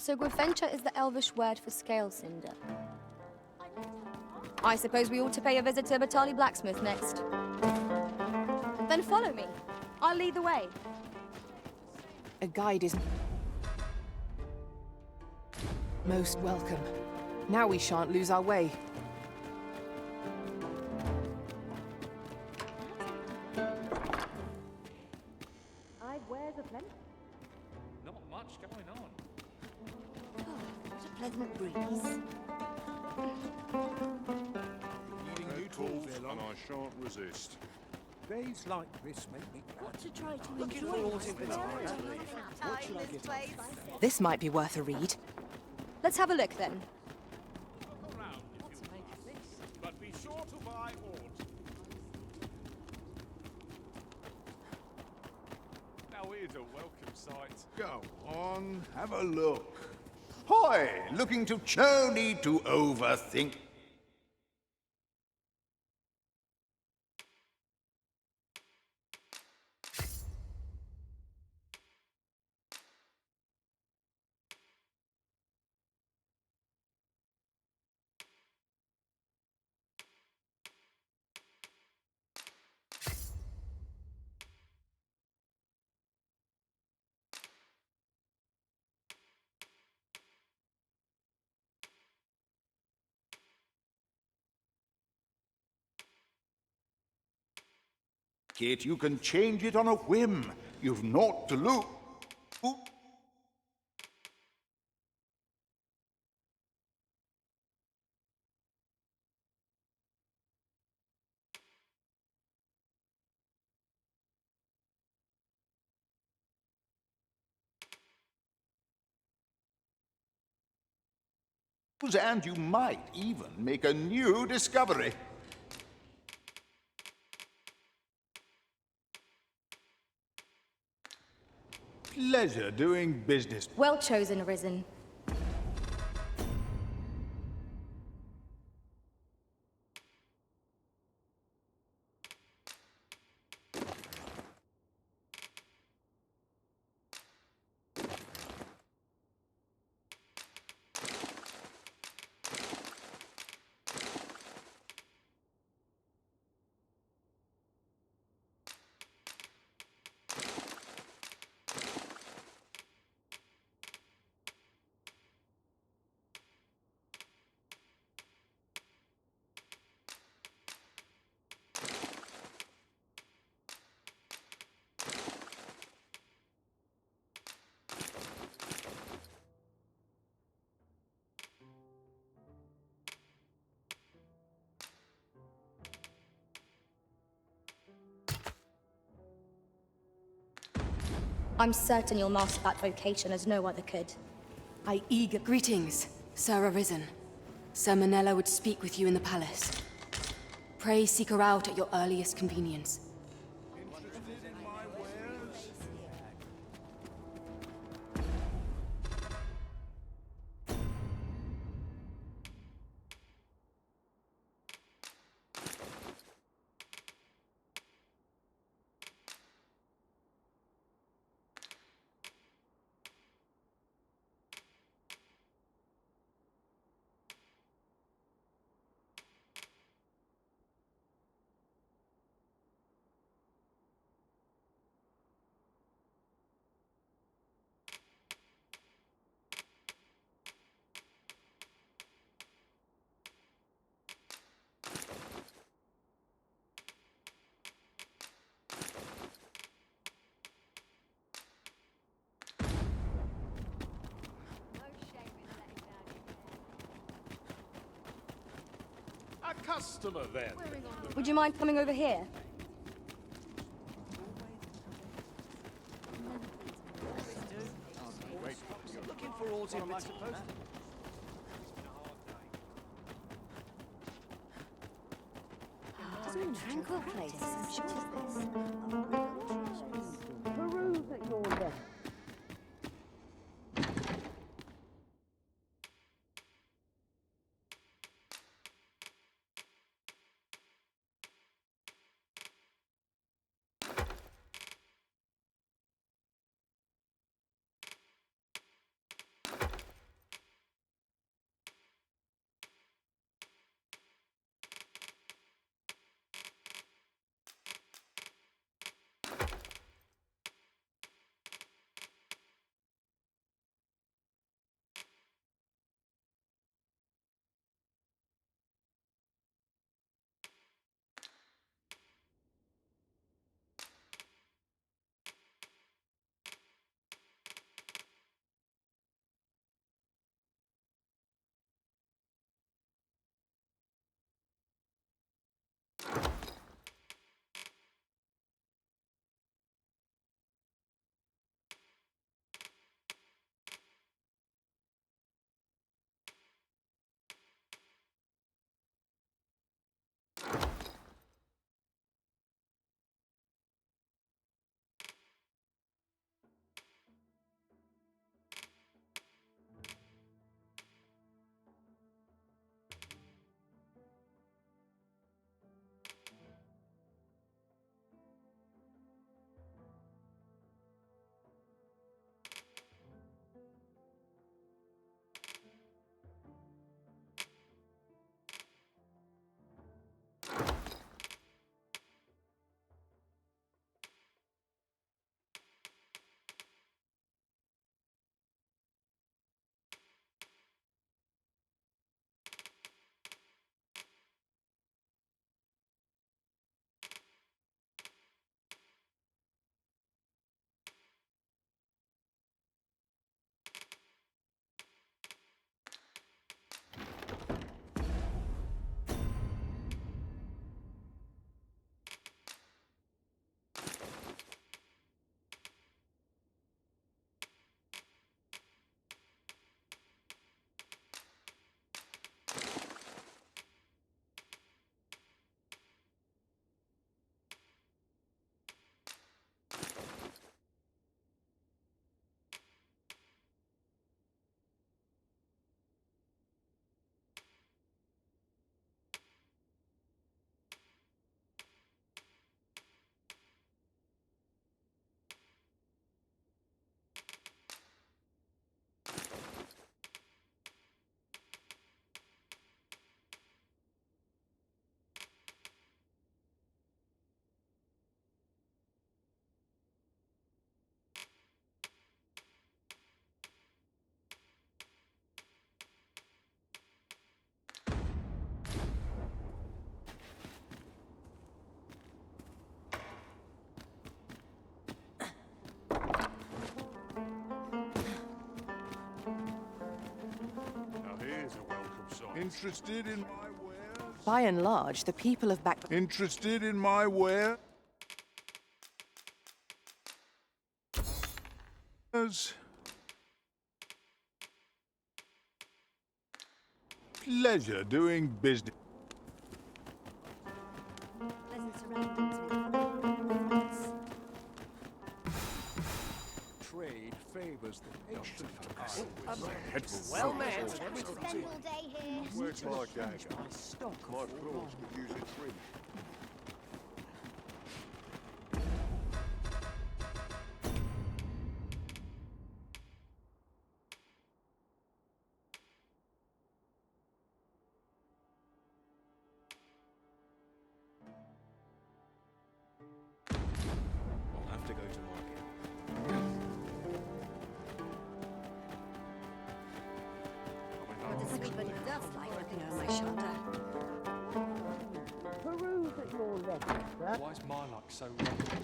So Gwynfencha is the Elvish word for scale cinder. I suppose we ought to pay a visit to Batali Blacksmith next. Then follow me. I'll lead the way. A guide is most welcome. Now we shan't lose our way. Where's a plenty? Not much going on. What a pleasant breeze. Eating new tools, and I shan't resist. Days like this make me Got to try to looking enjoy for all myself. What should I get on? This might be worth a read. Let's have a look then. Look around if you like, but be sure to buy aught. Now here's a welcome sight. Go on, have a look. Hoy, looking to no need to overthink. Kit, you can change it on a whim. You've naught to lose. And you might even make a new discovery. Pleasure doing business. Well chosen, Arisen. I'm certain you'll master that vocation as no other could. Greetings, Sir Arisen. Sir Manella would speak with you in the palace. Pray seek her out at your earliest convenience. Interested in my wares? A customer, then. Would you mind coming over here? looking for all am I supposed to? Tranquil place. I'm sure of this. Peruse at your left. Interested in my wares? By and large, the people of Interested in my wares? Pleasure doing business. Pleasant surroundings. Trade favours the patient. Well met. Spend all day here. Where's my dagger? My claws could use a trim. I'll have to go to market. What does everybody does like looking over my shoulder? Peruse at your leisure, sir. Why is my luck so rough?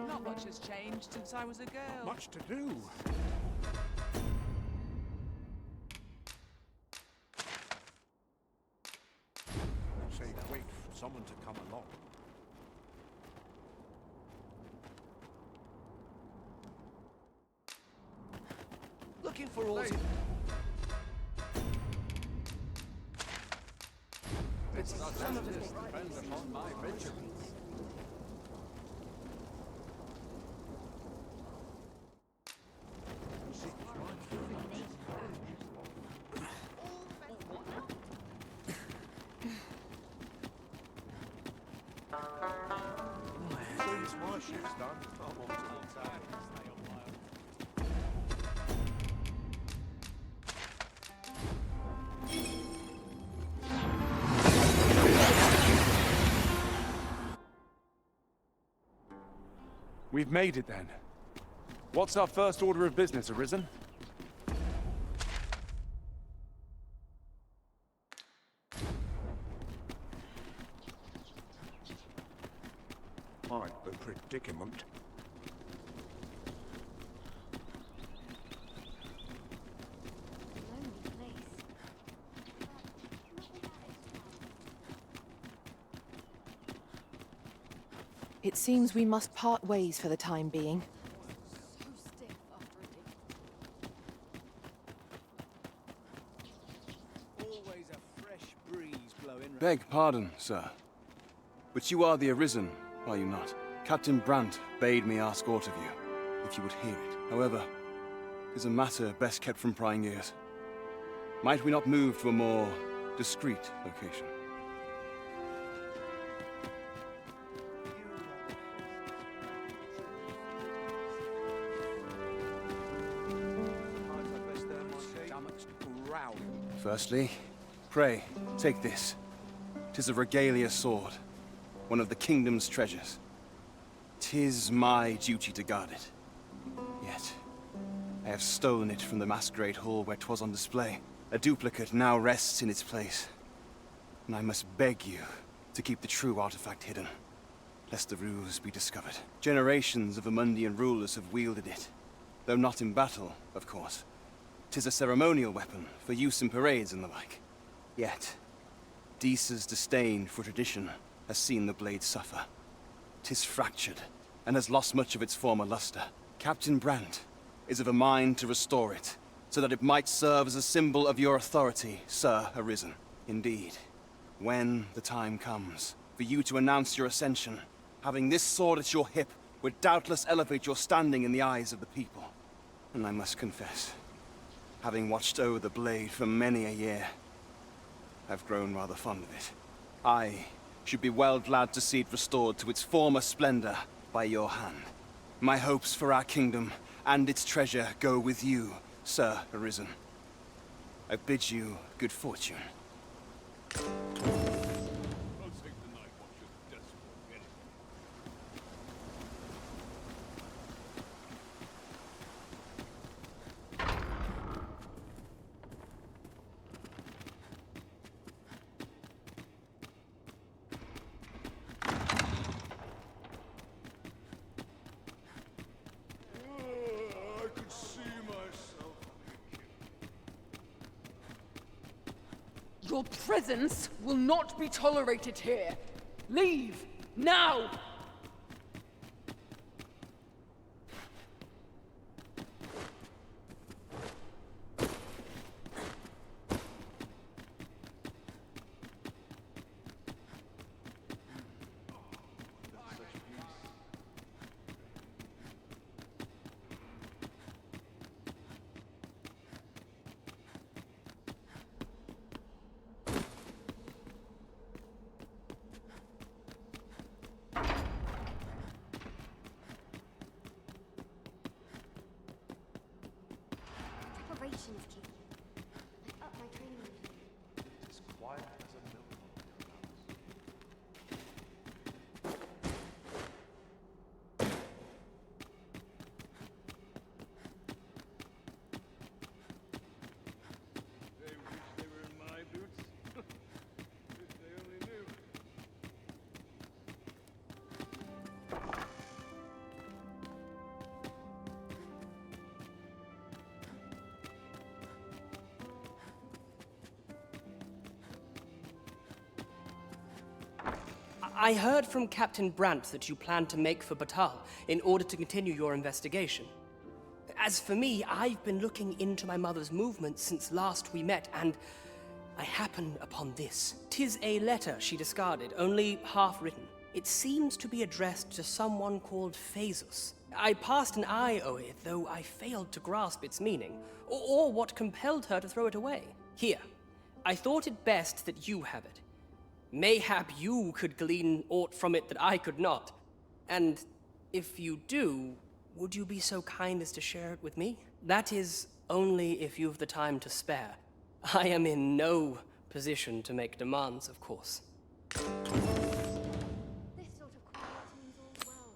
Not much has changed since I was a girl. Much to do. Say, wait for someone to come along. Looking for all. Some of it depends upon my vigilance. Since my shift's done, I'm on to the tavern. We've made it then. What's our first order of business, Arisen? Quite the predicament. It seems we must part ways for the time being. Always a fresh breeze blowing. Beg pardon, sir. But you are the Arisen, are you not? Captain Brandt bade me ask aught of you, if you would hear it. However, 'tis a matter best kept from prying ears. Might we not move to a more discreet location? Firstly, pray, take this. 'Tis a regalia sword, one of the kingdom's treasures. 'Tis my duty to guard it. Yet, I have stolen it from the masquerade hall where 'twas on display. A duplicate now rests in its place, and I must beg you to keep the true artifact hidden, lest the ruse be discovered. Generations of Amundian rulers have wielded it, though not in battle, of course. 'Tis a ceremonial weapon for use in parades and the like. Yet, Deesa's disdain for tradition has seen the blade suffer. 'Tis fractured, and has lost much of its former luster. Captain Brandt is of a mind to restore it, so that it might serve as a symbol of your authority, Sir Arisen. Indeed, when the time comes for you to announce your ascension, having this sword at your hip would doubtless elevate your standing in the eyes of the people. And I must confess, having watched over the blade for many a year, I've grown rather fond of it. I should be well glad to see it restored to its former splendor by your hand. My hopes for our kingdom and its treasure go with you, Sir Arisen. I bid you good fortune. I'll take the night watch's desperate anyway. I could see myself. Your presence will not be tolerated here. Leave, now! Preparations keep. I up my training. As quiet as a mill. They wish they were in my boots. If they only knew. I heard from Captain Brandt that you plan to make for Batal in order to continue your investigation. As for me, I've been looking into my mother's movements since last we met, and I happen upon this. 'Tis a letter she discarded, only half written. It seems to be addressed to someone called Phaesus. I passed an eye over it, though I failed to grasp its meaning, or what compelled her to throw it away. Here, I thought it best that you have it. Mayhap you could glean aught from it that I could not. And if you do, would you be so kind as to share it with me? That is, only if you've the time to spare. I am in no position to make demands, of course. This sort of quiet means all well.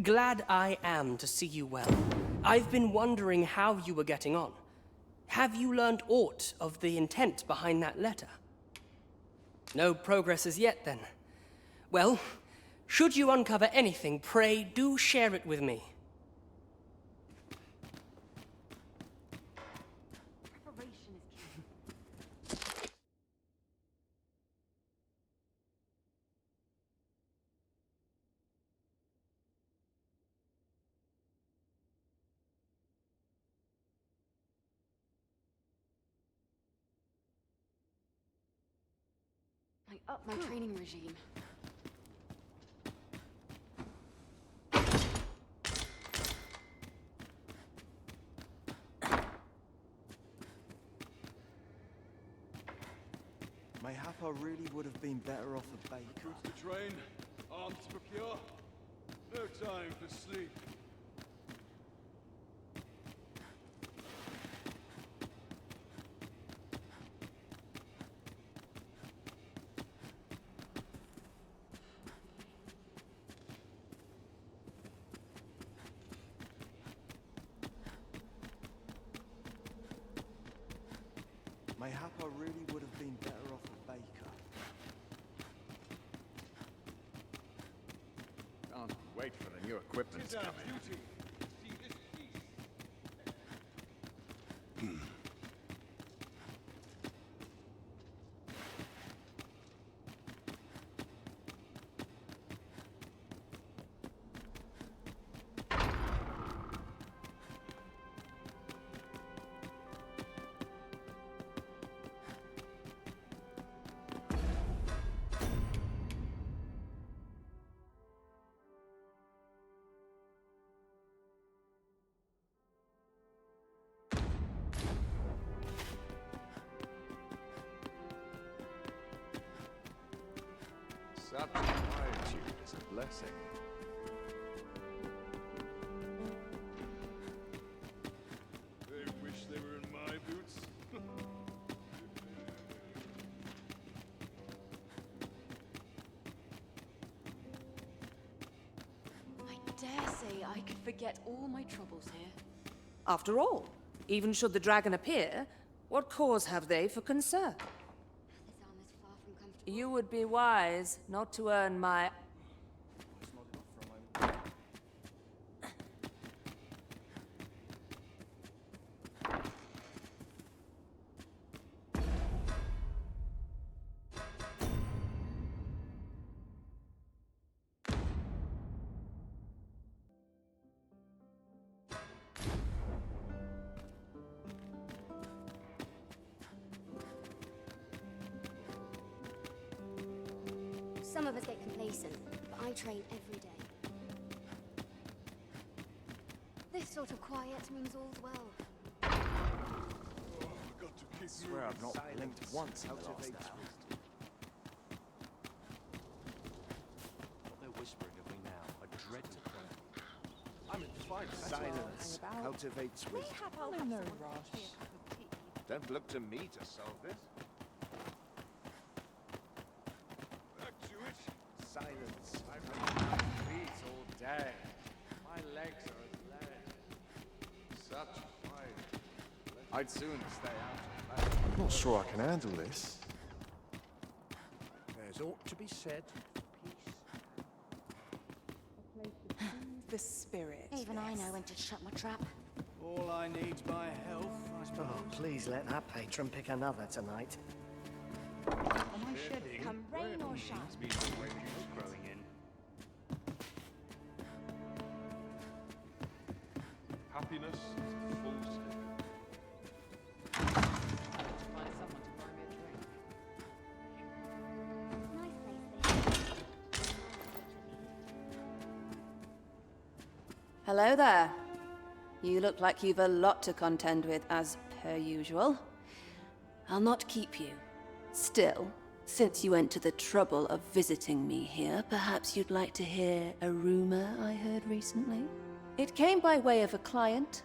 Glad I am to see you well. I've been wondering how you were getting on. Have you learned aught of the intent behind that letter? No progress as yet, then. Well, should you uncover anything, pray do share it with me. I upped my training regime. Mayhap I really would have been better off a baker. Troops to train, arms to procure. No time for sleep. Mayhap I really would have been better off a baker. Can't wait for the new equipment Tis to our come in. duty to see this peace. Such quietude is a blessing. They wish they were in my boots. I dare say I could forget all my troubles here. After all, even should the dragon appear, what cause have they for concern? This arm is far from comfortable. You would be wise not to earn my... Some of us get complacent, but I train every day. This sort of quiet means all's well. Oh, I've got to keep I swear I've not blinked once in the last hour. What they're whispering of me now, I dread to pray. I'm in fine Silence cultivates wisdom. No rush. Don't look to me to solve this. back to it. Silence. I've been feet all day. My legs are as lead. Such quiet. I'd soon stay out of that. I'm not sure I can handle this. There's aught to be said for peace. The spirit. Even I know when to shut my trap. All I need's my health, I suppose. Oh, please let that patron pick another tonight. Am I shedding? Come rain or shine. Growing in. Happiness is a full step. Find someone to buy me a drink. Nice place this. Hello there. You look like you've a lot to contend with, as per usual. I'll not keep you. Still, since you went to the trouble of visiting me here, perhaps you'd like to hear a rumor I heard recently? It came by way of a client,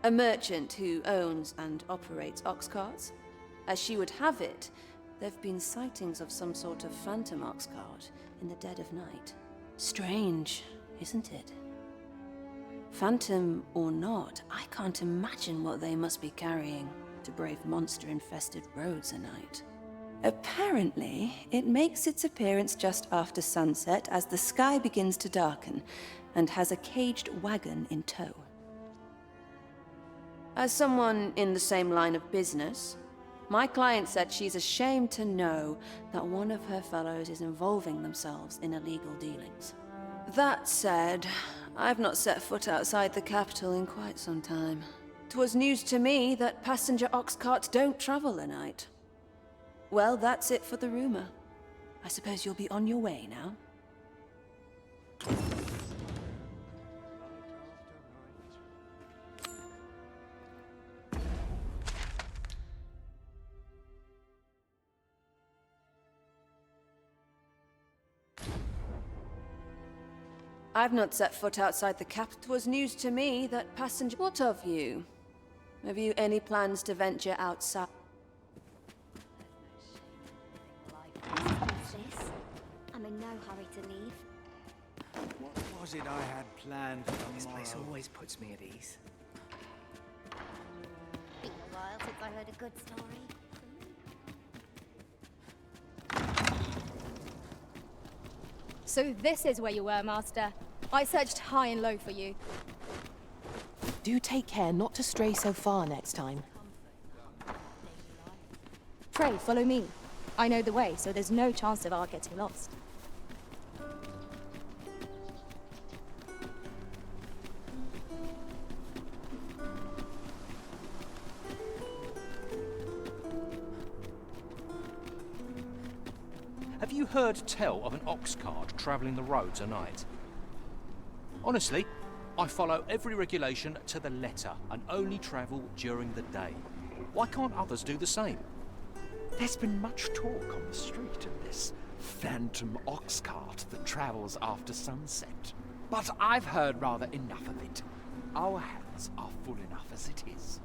a merchant who owns and operates ox carts. As she would have it, there've been sightings of some sort of phantom ox cart in the dead of night. Strange, isn't it? Phantom or not, I can't imagine what they must be carrying to brave monster-infested roads at night. Apparently, it makes its appearance just after sunset as the sky begins to darken, and has a caged wagon in tow. As someone in the same line of business, my client said she's ashamed to know that one of her fellows is involving themselves in illegal dealings. That said, I've not set foot outside the capital in quite some time. 'Twas news to me that passenger ox carts don't travel at night. Well, that's it for the rumor. I suppose you'll be on your way now. I've not set foot outside the capital. 'Twas news to me that passenger... What of you? Have you any plans to venture outside? I'm in no hurry to leave. What was it I had planned for tomorrow? This place always puts me at ease. Been a while since I heard a good story. So this is where you were, Master. I searched high and low for you. Do take care not to stray so far next time. Pray, follow me. I know the way, so there's no chance of our getting lost. Have you heard tell of an ox cart travelling the roads at night? Honestly, I follow every regulation to the letter and only travel during the day. Why can't others do the same? There's been much talk on the street of this phantom ox cart that travels after sunset. But I've heard rather enough of it. Our hands are full enough as it is.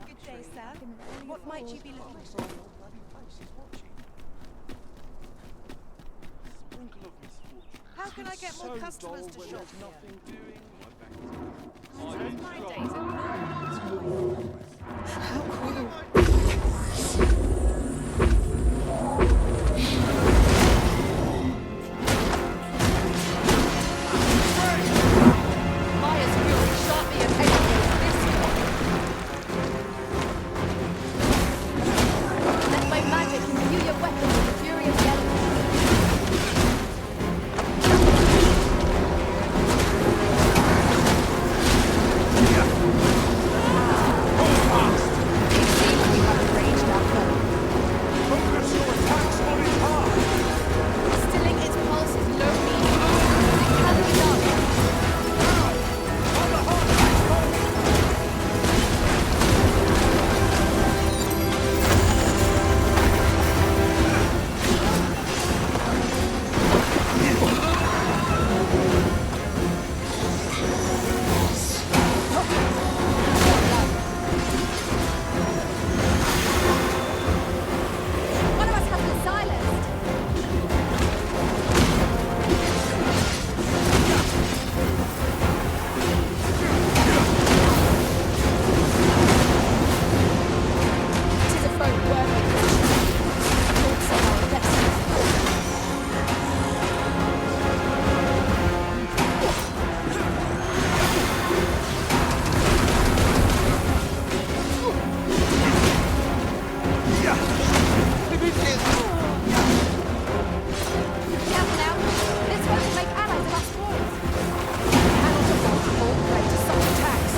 Good day, sir. What might you be looking for? How can I get more customers to shop here? My days Maya's fury sharply and penetrates this Let my magic imbue your weapon with the fury of the elements. Stilling its pulse is no mean feat. It can be done. One of us has been silenced. It is a foe worthy of this. Lord Samuel, let's Careful now. This won't make allies of us walls. Cannot afford to fall prey to such attacks.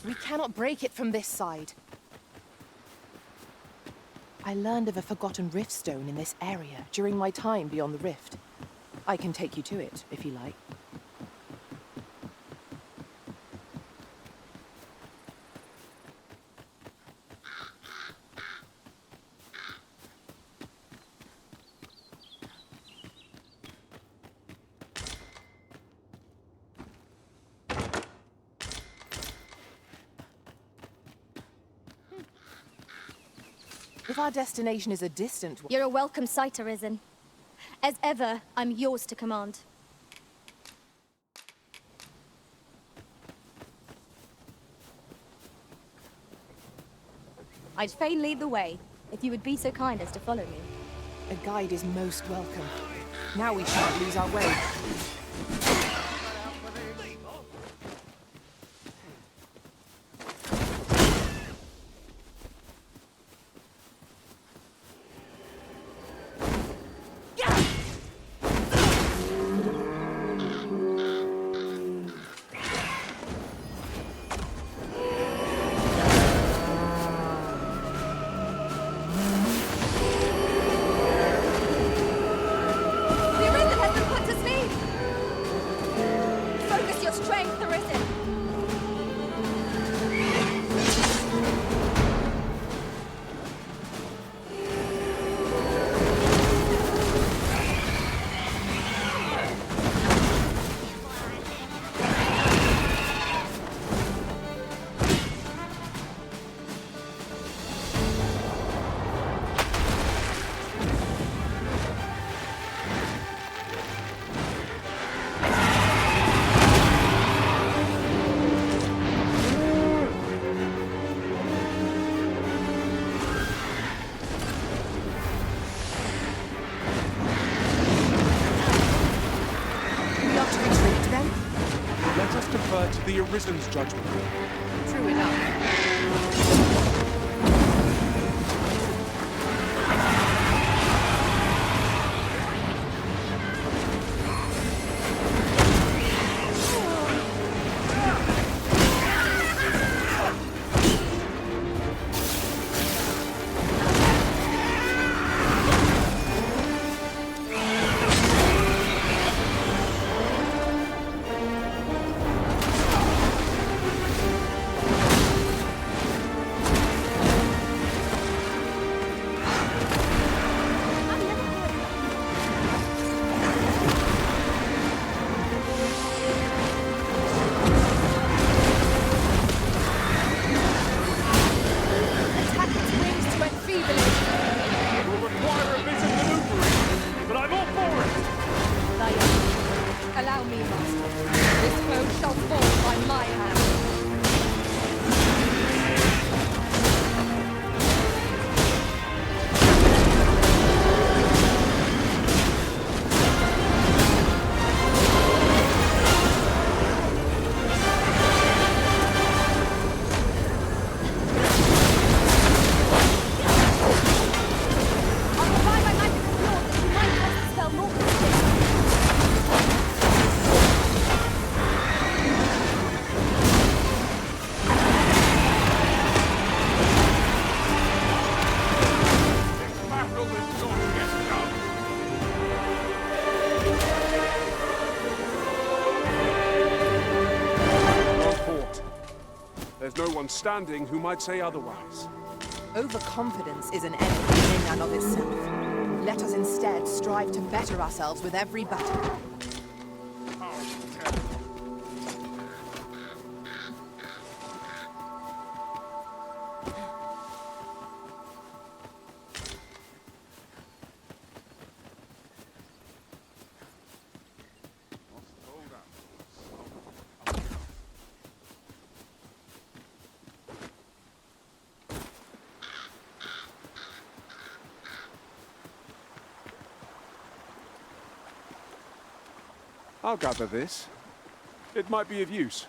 We cannot break it from this side. I learned of a forgotten rift stone in this area during my time beyond the rift. I can take you to it, if you like. If our destination is a distant one... You're a welcome sight, Arisen. As ever, I'm yours to command. I'd fain lead the way, if you would be so kind as to follow me. A guide is most welcome. Now we shan't lose our way. The Arisen's judgment. True enough. No one standing who might say otherwise. Overconfidence is an enemy in and of itself. Let us instead strive to better ourselves with every battle. I'll gather this. It might be of use.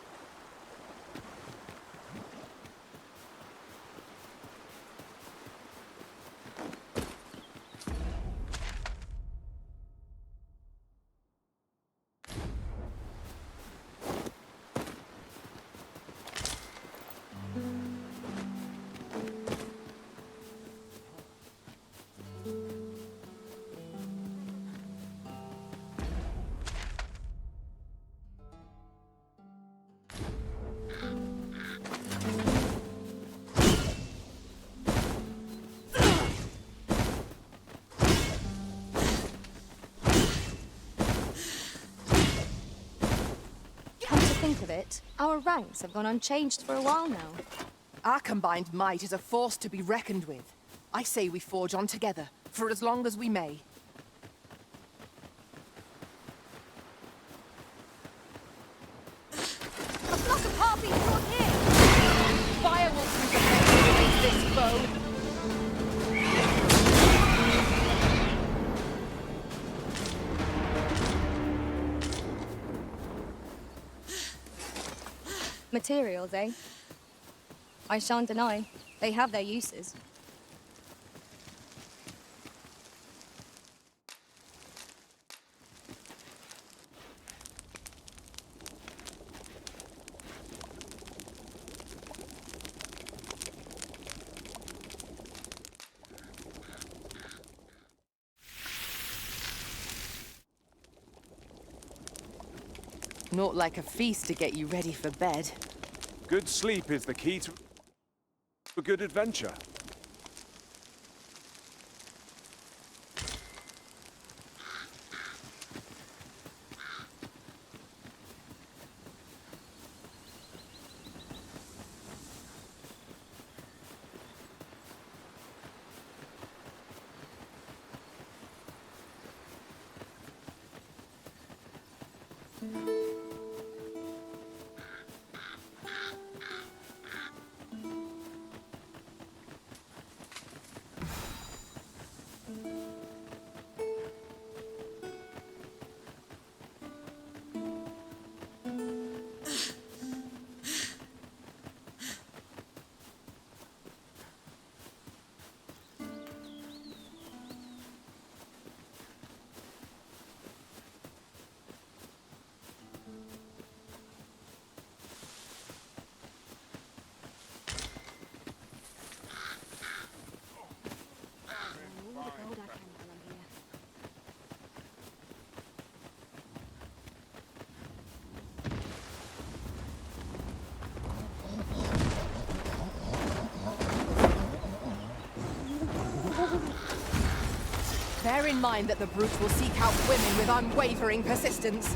Think of it, our ranks have gone unchanged for a while now. Our combined might is a force to be reckoned with. I say we forge on together, for as long as we may. A flock of harpies drawn here! Fire will prove effective against this foe! Materials, eh? I shan't deny, they have their uses. Not like a feast to get you ready for bed. Good sleep is the key to a good adventure. Bear in mind that the brute will seek out women with unwavering persistence.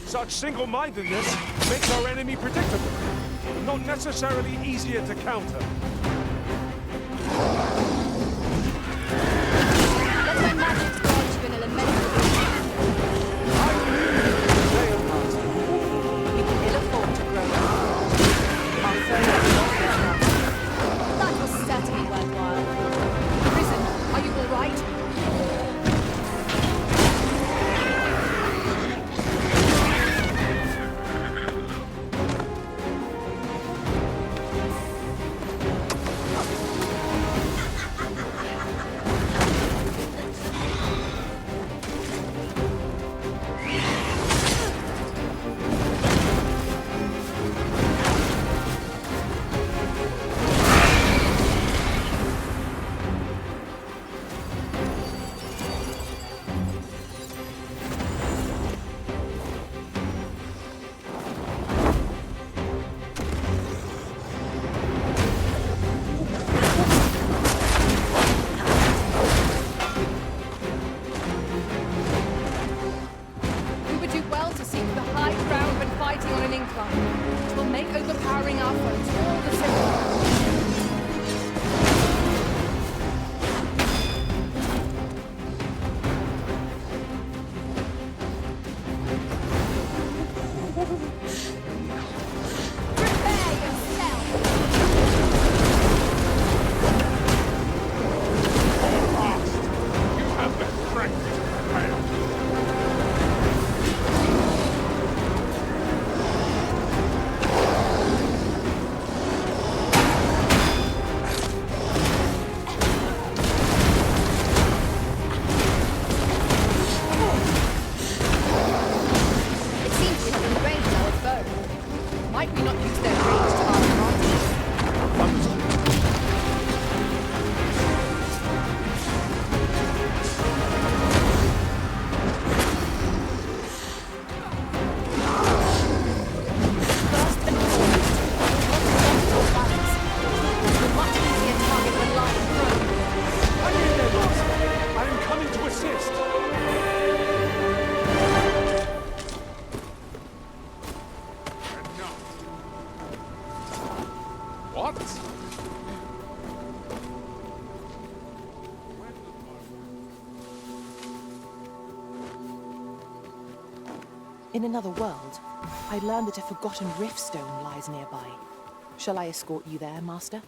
Such single-mindedness makes our enemy predictable, but not necessarily easier to counter. Let my magic guard you in elemental. We can ill afford to grow up. Our further That was certainly worthwhile. Risen, are you all right? In another world, I learned that a forgotten riftstone lies nearby. Shall I escort you there, Master?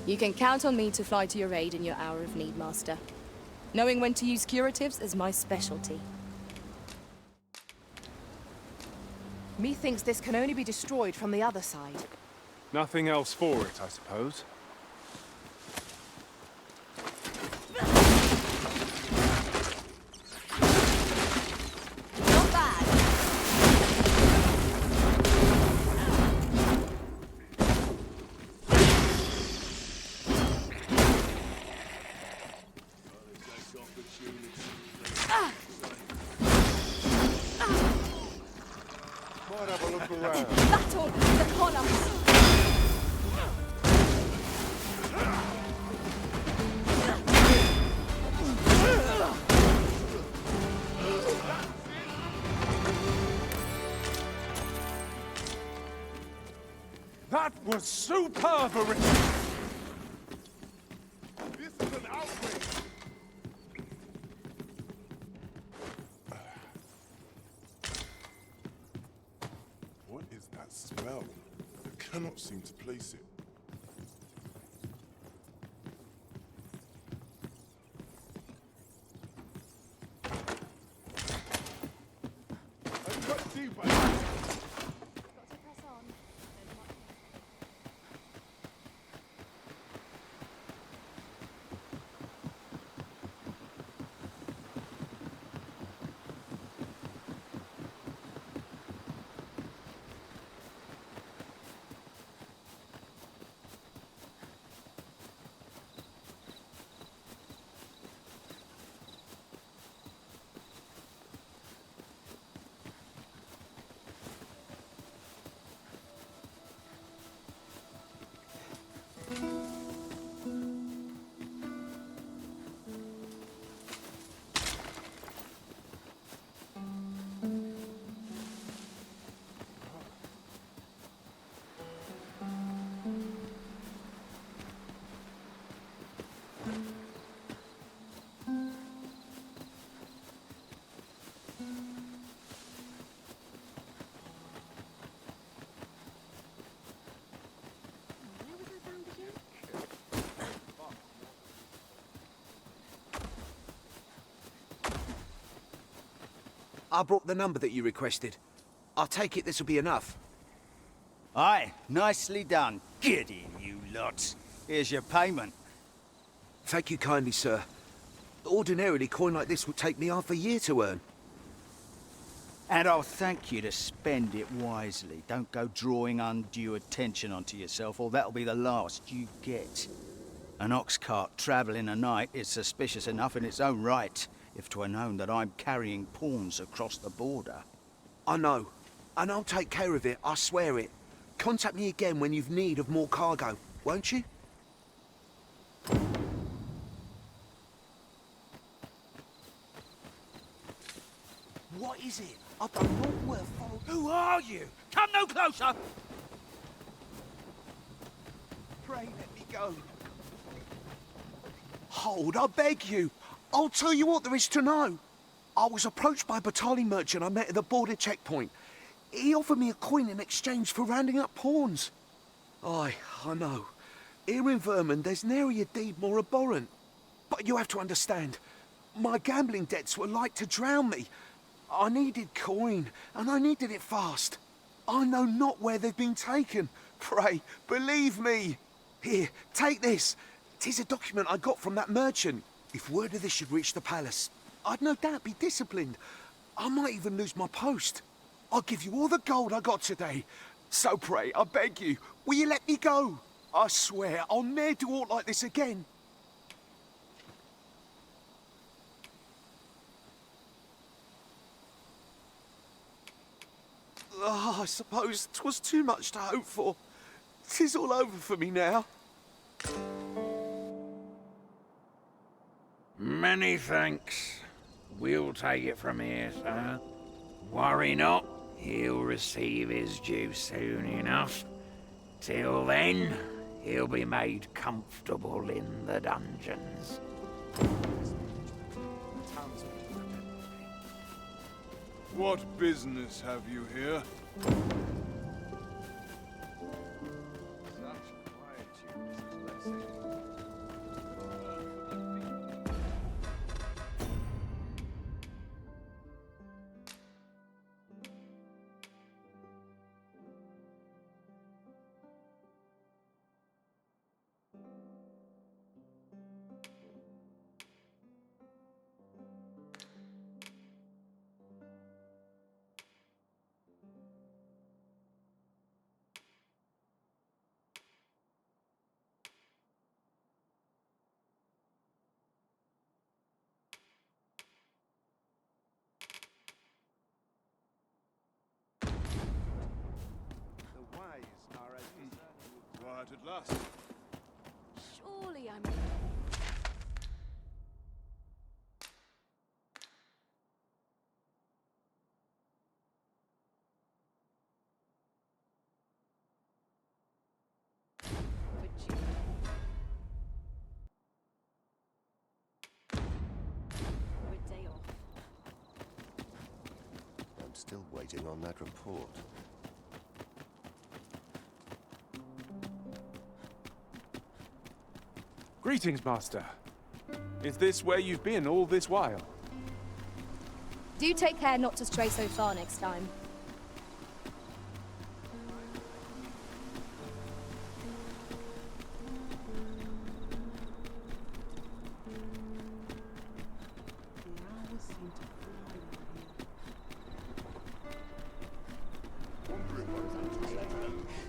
You can count on me to fly to your aid in your hour of need, Master. Knowing when to use curatives is my specialty. Methinks this can only be destroyed from the other side. Nothing else for it, I suppose. Not bad. Might have a look around. Battle is upon us. That was superb, Arisen! This is an outrage! What is that smell? I cannot seem to place it. I've got deeper. I brought the number that you requested. I take it this will be enough. Aye, nicely done. Get in, you lot. Here's your payment. Thank you kindly, sir. Ordinarily, coin like this would take me half a year to earn. And I'll thank you to spend it wisely. Don't go drawing undue attention onto yourself, or that'll be the last you get. An ox cart travelling a night is suspicious enough in its own right, if 'twere known that I'm carrying pawns across the border. I know, and I'll take care of it, I swear it. Contact me again when you've need of more cargo, won't you? What is it? I don't know where follow. Who are you? Come no closer! Pray let me go. Hold, I beg you. I'll tell you what there is to know. I was approached by a battalion merchant I met at the border checkpoint. He offered me a coin in exchange for rounding up pawns. Aye, I know. Here in Vermund, there's nary a deed more abhorrent. But you have to understand, my gambling debts were like to drown me. I needed coin, and I needed it fast. I know not where they've been taken, Pray, believe me. Here, take this. 'Tis a document I got from that merchant. If word of this should reach the palace, I'd no doubt be disciplined. I might even lose my post. I'll give you all the gold I got today. So pray, I beg you, will you let me go? I swear I'll ne'er do aught like this again. Oh, I suppose 'twas too much to hope for. 'Tis all over for me now. Many thanks. We'll take it from here, sir. Worry not, he'll receive his due soon enough. Till then, he'll be made comfortable in the dungeons. What business have you here? Quiet at last. Surely I'm... I'm still waiting on that report. Greetings, Master. Is this where you've been all this while? Do take care not to stray so far next time.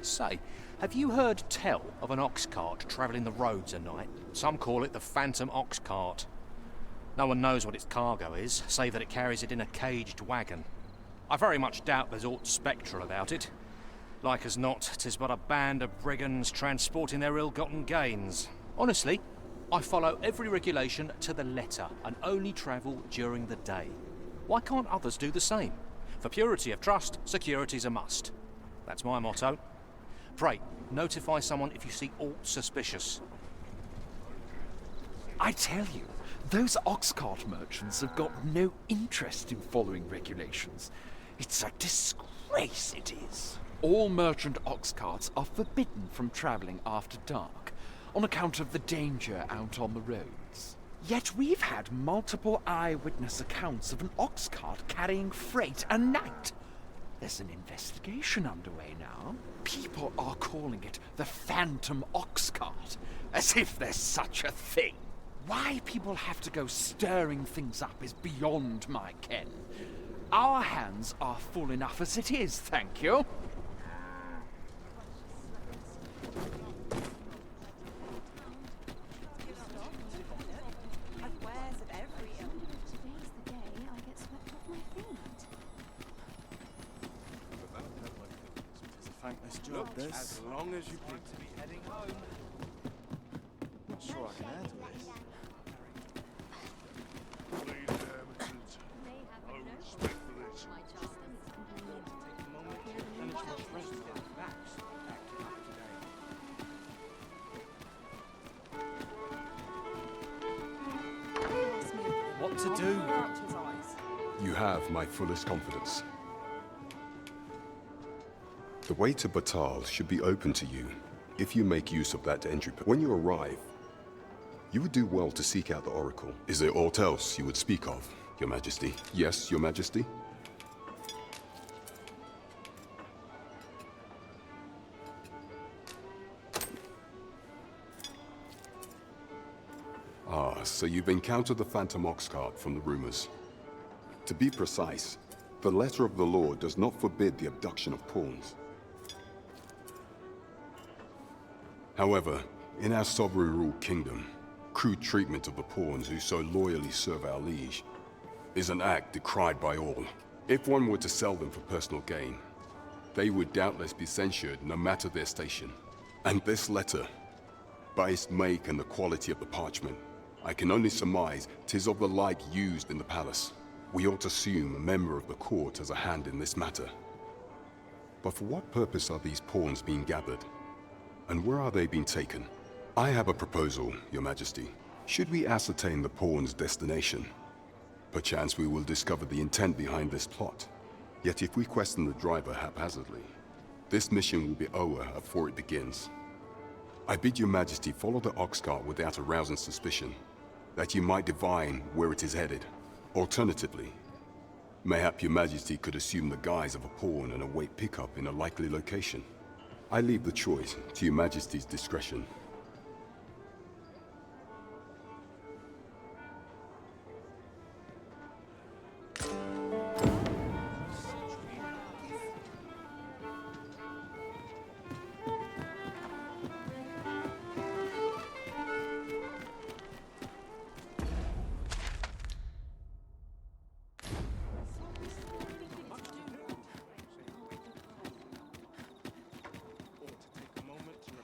Say, have you heard tell of an ox cart travelling the roads at night? Some call it the Phantom Ox Cart. No one knows what its cargo is, save that it carries it in a caged wagon. I very much doubt there's aught spectral about it. Like as not, 'tis but a band of brigands transporting their ill-gotten gains. Honestly, I follow every regulation to the letter and only travel during the day. Why can't others do the same? For purity of trust, security's a must. That's my motto. Pray, notify someone if you see aught suspicious. I tell you, those ox cart merchants have got no interest in following regulations. It's a disgrace, it is. All merchant ox carts are forbidden from travelling after dark, on account of the danger out on the roads. Yet we've had multiple eyewitness accounts of an ox cart carrying freight at night. There's an investigation underway now. People are calling it the Phantom Ox Cart, as if there's such a thing. Why people have to go stirring things up is beyond my ken. Our hands are full enough as it is, thank you. Thankless job, this. As long as you please. To be heading home. Not sure I can handle this. Please, Hermitage. No respect for this. What to do? You have my fullest confidence. The way to Batal should be open to you, if you make use of that entry. When you arrive, you would do well to seek out the Oracle. Is there aught else you would speak of, Your Majesty? Yes, Your Majesty? So you've encountered the Phantom Ox cart from the rumors. To be precise, the letter of the law does not forbid the abduction of pawns. However, in our sovereign-ruled kingdom, crude treatment of the pawns who so loyally serve our liege is an act decried by all. If one were to sell them for personal gain, they would doubtless be censured no matter their station. And this letter, by its make and the quality of the parchment, I can only surmise 'tis of the like used in the palace. We ought to assume a member of the court has a hand in this matter. But for what purpose are these pawns being gathered? And where are they being taken? I have a proposal, Your Majesty. Should we ascertain the pawn's destination, perchance we will discover the intent behind this plot. Yet if we question the driver haphazardly, this mission will be over before it begins. I bid Your Majesty follow the ox cart without arousing suspicion, that you might divine where it is headed. Alternatively, mayhap Your Majesty could assume the guise of a pawn and await pickup in a likely location. I leave the choice to Your Majesty's discretion.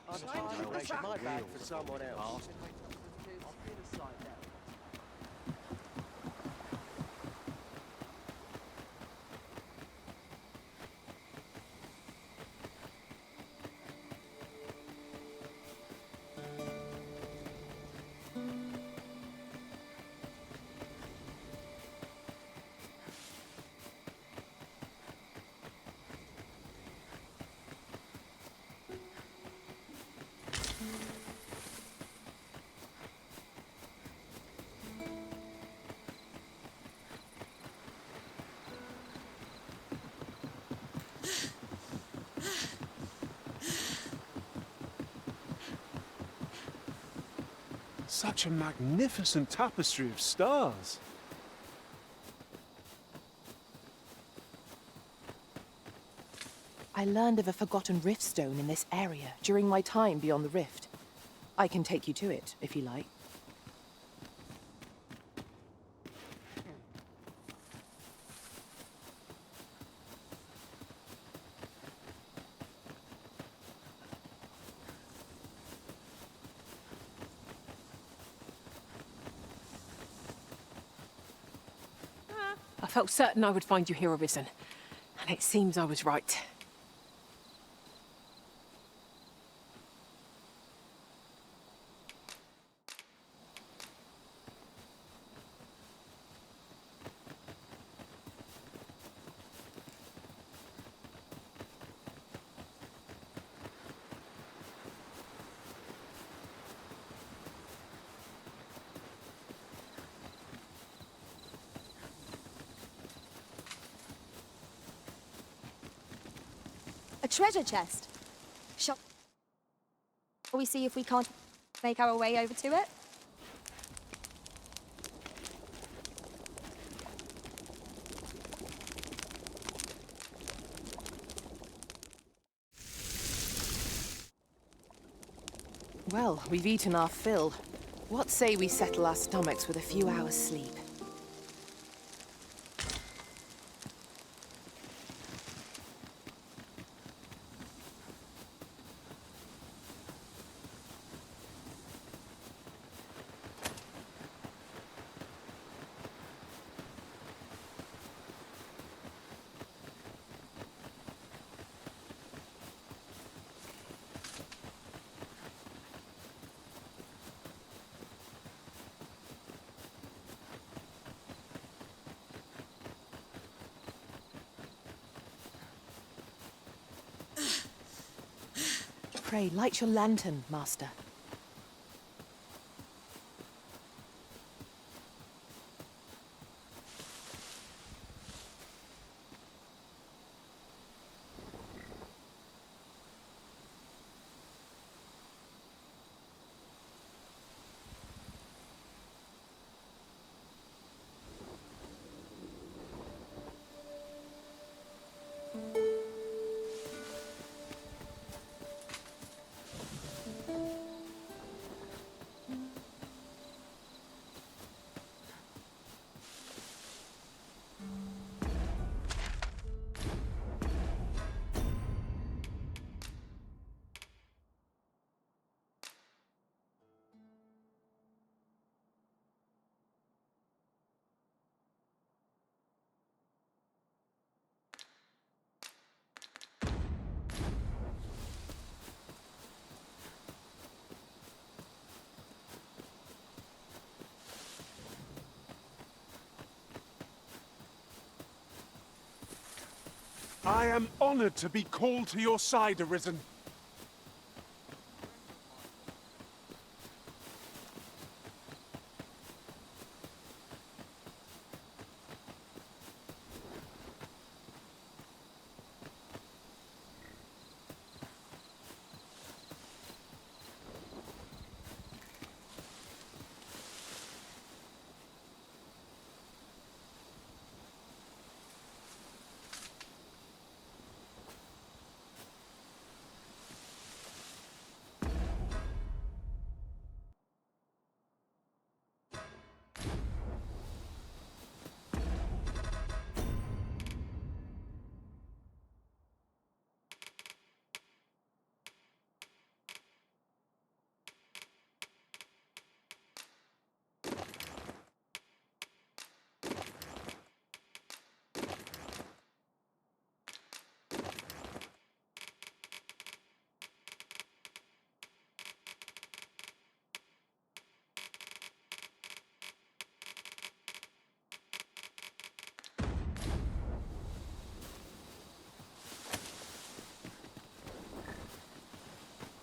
I'll take my bag for someone else. Such a magnificent tapestry of stars. I learned of a forgotten rift stone in this area during my time beyond the rift. I can take you to it, if you like. I felt certain I would find you here, Arisen, and it seems I was right. A treasure chest. Shall we see if we can't make our way over to it? Well, we've eaten our fill. What say we settle our stomachs with a few hours' sleep? Pray, light your lantern, Master. I am honored to be called to your side, Arisen.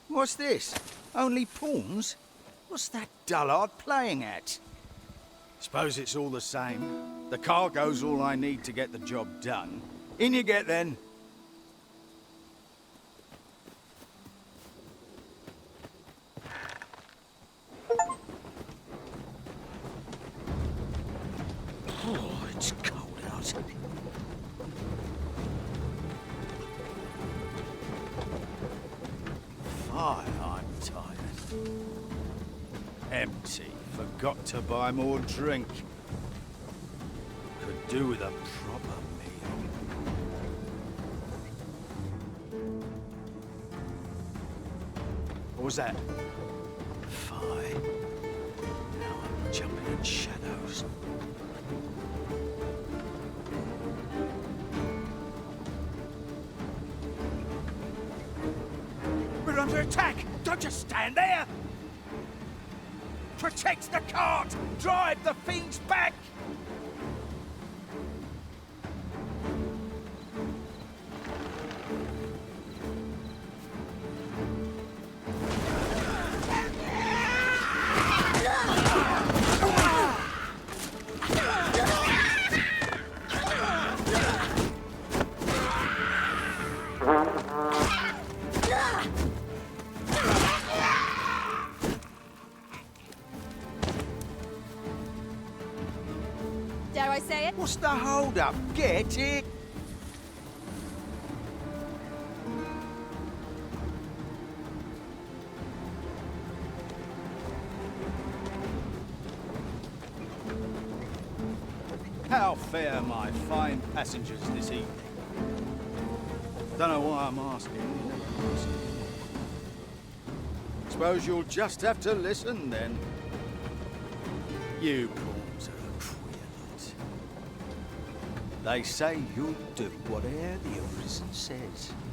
What's this? Only pawns? What's that dullard playing at? Suppose it's all the same. The cargo's all I need to get the job done. In you get, then. Oh, it's cold out. I'm tired. Empty. Forgot to buy more drink. Could do with a proper meal. What was that? Fine. Now I'm jumping in shadows. We're under attack! Don't just stand there! Protect the cart! Drive the fiends back! Dare I say it? What's the hold-up? Get it? How fare my fine passengers this evening? Don't know why I'm asking. You never ask. Suppose you'll just have to listen then. You pawns are a queer lot. They say you'll do whatever the Arisen says.